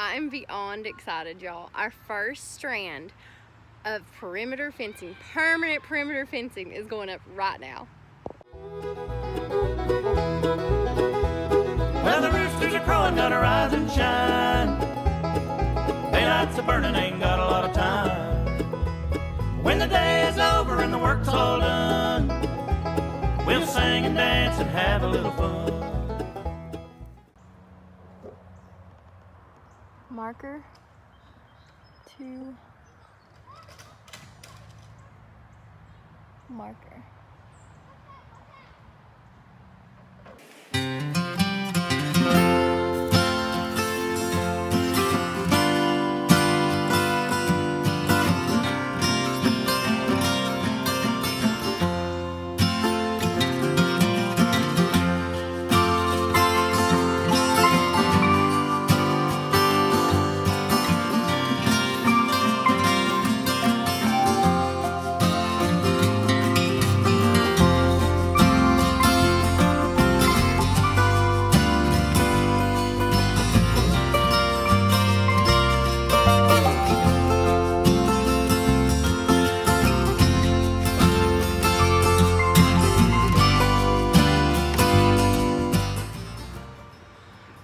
I'm beyond excited, y'all. Our first strand of perimeter fencing, permanent perimeter fencing, is going up right now. Well, the roosters are crowing, gotta rise and shine. Daylight's a burning, ain't got a lot of time. When the day is over and the work's all done, we'll sing and dance and have a little fun. Marker 2, marker.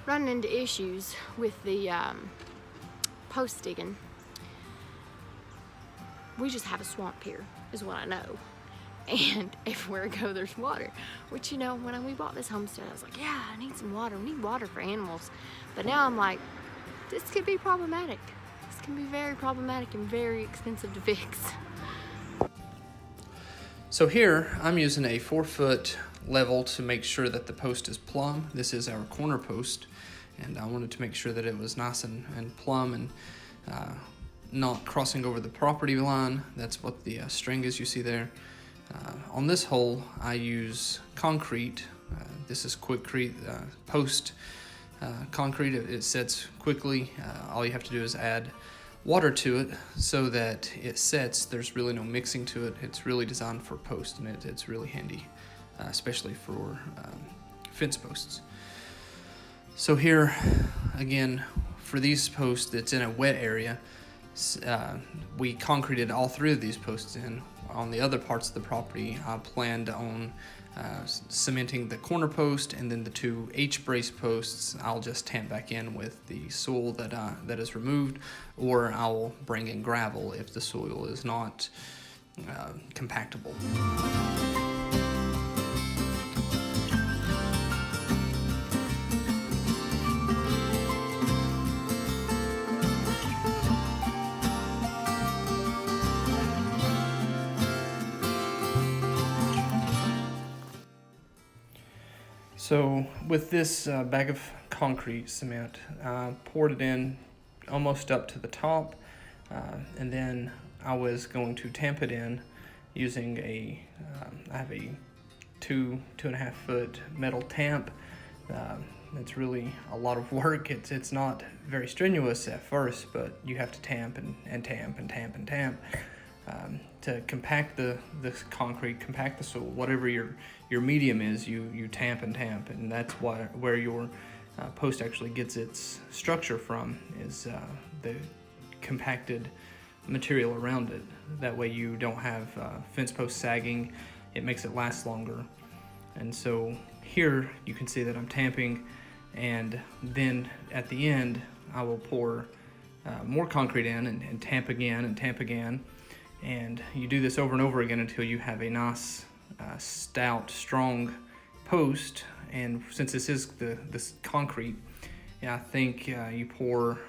Running into issues with the post digging. We just have a swamp here, is what I know. And everywhere I go, there's water. Which, you know, when we bought this homestead, I was like, yeah, I need some water. We need water for animals. But now I'm like, this could be problematic. This can be very problematic and very expensive to fix. So here, I'm using a 4-foot level to make sure that the post is plumb. This is our corner post, and I wanted to make sure that it was nice and plumb and not crossing over the property line. That's what the string is you see there. On this hole, I use concrete. This is Quickcrete post concrete. It sets quickly. All you have to do is add water to it so that it sets. There's really no mixing to it. It's really designed for post, and it's really handy, especially for fence posts. So here, again, for these posts that's in a wet area, we concreted all 3 of these posts in. On the other parts of the property, I planned on cementing the corner post, and then the 2 H-brace posts I'll just tamp back in with the soil that is removed, or I'll bring in gravel if the soil is not compactable. So with this bag of concrete cement, I poured it in almost up to the top, and then I was going to tamp it in using I have a 2.5 foot metal tamp. It's really a lot of work. It's not very strenuous at first, but you have to tamp and tamp and tamp and tamp to compact the concrete, compact the soil, whatever your medium is. You tamp and tamp, and that's where your post actually gets its structure from, is the compacted material around it. That way you don't have fence post sagging. It makes it last longer. And so here you can see that I'm tamping, and then at the end I will pour more concrete in and tamp again and tamp again. And you do this over and over again until you have a nice stout, strong post. And since this is this concrete, I think you pour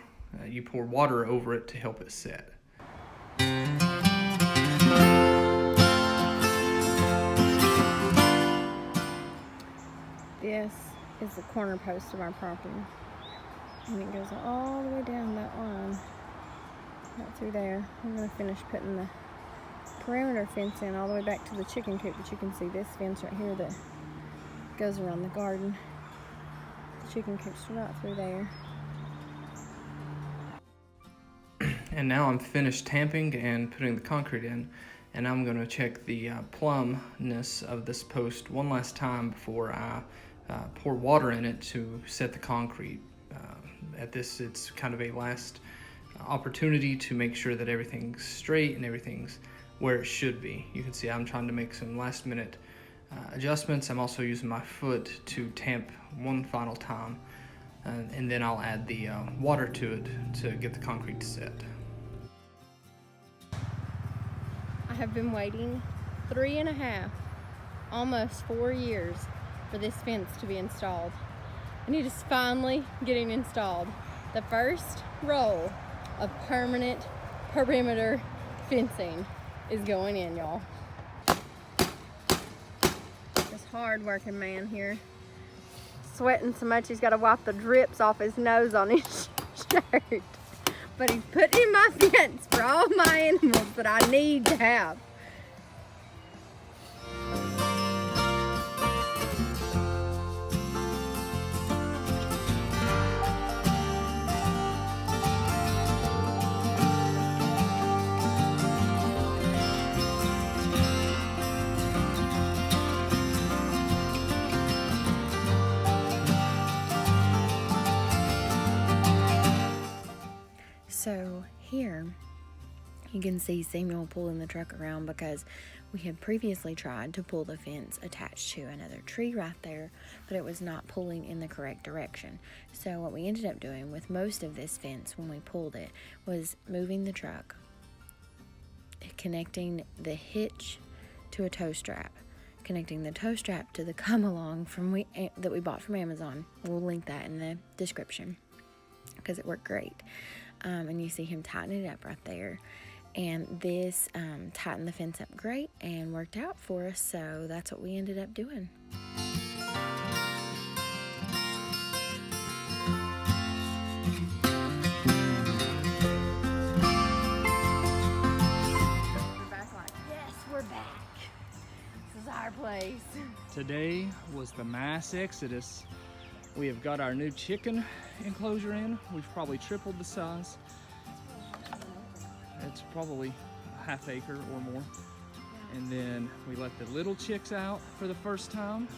water over it to help it set. This is the corner post of our property, and it goes all the way down that line, right through there. I'm going to finish putting the perimeter fence in all the way back to the chicken coop, but you can see this fence right here that goes around the garden. The chicken coop's right through there. And now I'm finished tamping and putting the concrete in, and I'm going to check the plumbness of this post one last time before I pour water in it to set the concrete. at this, it's kind of a last opportunity to make sure that everything's straight and everything's where it should be. You can see I'm trying to make some last minute adjustments. I'm also using my foot to tamp one final time, and then I'll add the water to it to get the concrete set. I have been waiting 3.5, almost 4 years for this fence to be installed. And it is finally getting installed. The first roll of permanent perimeter fencing is going in, y'all. This hard working man here, sweating so much he's got to wipe the drips off his nose on his shirt. But he's putting in my fence for all my animals that I need to have. So here you can see Samuel pulling the truck around because we had previously tried to pull the fence attached to another tree right there, but it was not pulling in the correct direction. So what we ended up doing with most of this fence when we pulled it was moving the truck, connecting the hitch to a tow strap, connecting the tow strap to the come along that we bought from Amazon. We'll link that in the description because it worked great. And you see him tightening it up right there. And this tightened the fence up great and worked out for us, so that's what we ended up doing. We're back like, yes, we're back. This is our place. Today was the mass exodus. We have got our new chicken enclosure in. We've probably tripled the size. It's probably a half acre or more. And then we let the little chicks out for the first time.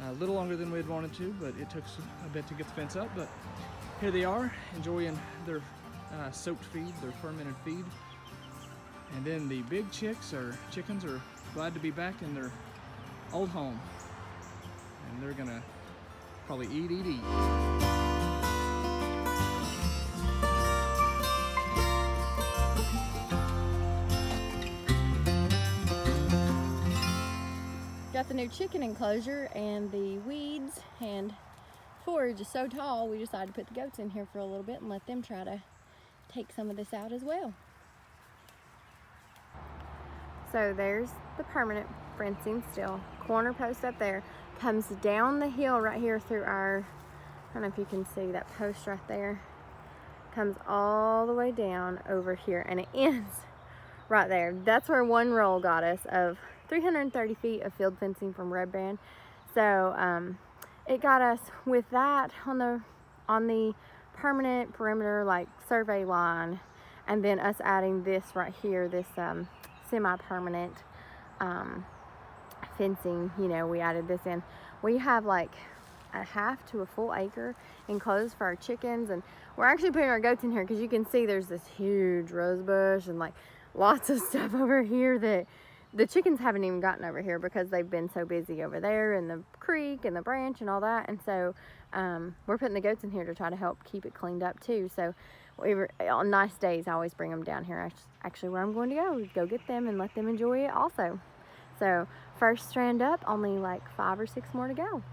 A little longer than we had wanted to, but it took a bit to get the fence up. But here they are, enjoying their soaked feed, their fermented feed. And then the big chickens are glad to be back in their old home. And they're gonna probably eat. Got the new chicken enclosure, and the weeds and forage is so tall, we decided to put the goats in here for a little bit and let them try to take some of this out as well. So there's the permanent fencing still. Corner post up there comes down the hill right here through our, I don't know if you can see that post right there, comes all the way down over here and it ends right there. That's where one roll got us of 330 feet of field fencing from Red Band. So it got us with that on the permanent perimeter like survey line, and then us adding this right here, this semi-permanent fencing. You know, we added this in. We have like a half to a full acre enclosed for our chickens, and we're actually putting our goats in here because you can see there's this huge rose bush and like lots of stuff over here that the chickens haven't even gotten over here because they've been so busy over there in the creek and the branch and all that. And so we're putting the goats in here to try to help keep it cleaned up too. So on nice days, I always bring them down here. Actually, where I'm going to go get them and let them enjoy it also. So first strand up, only like 5 or 6 more to go.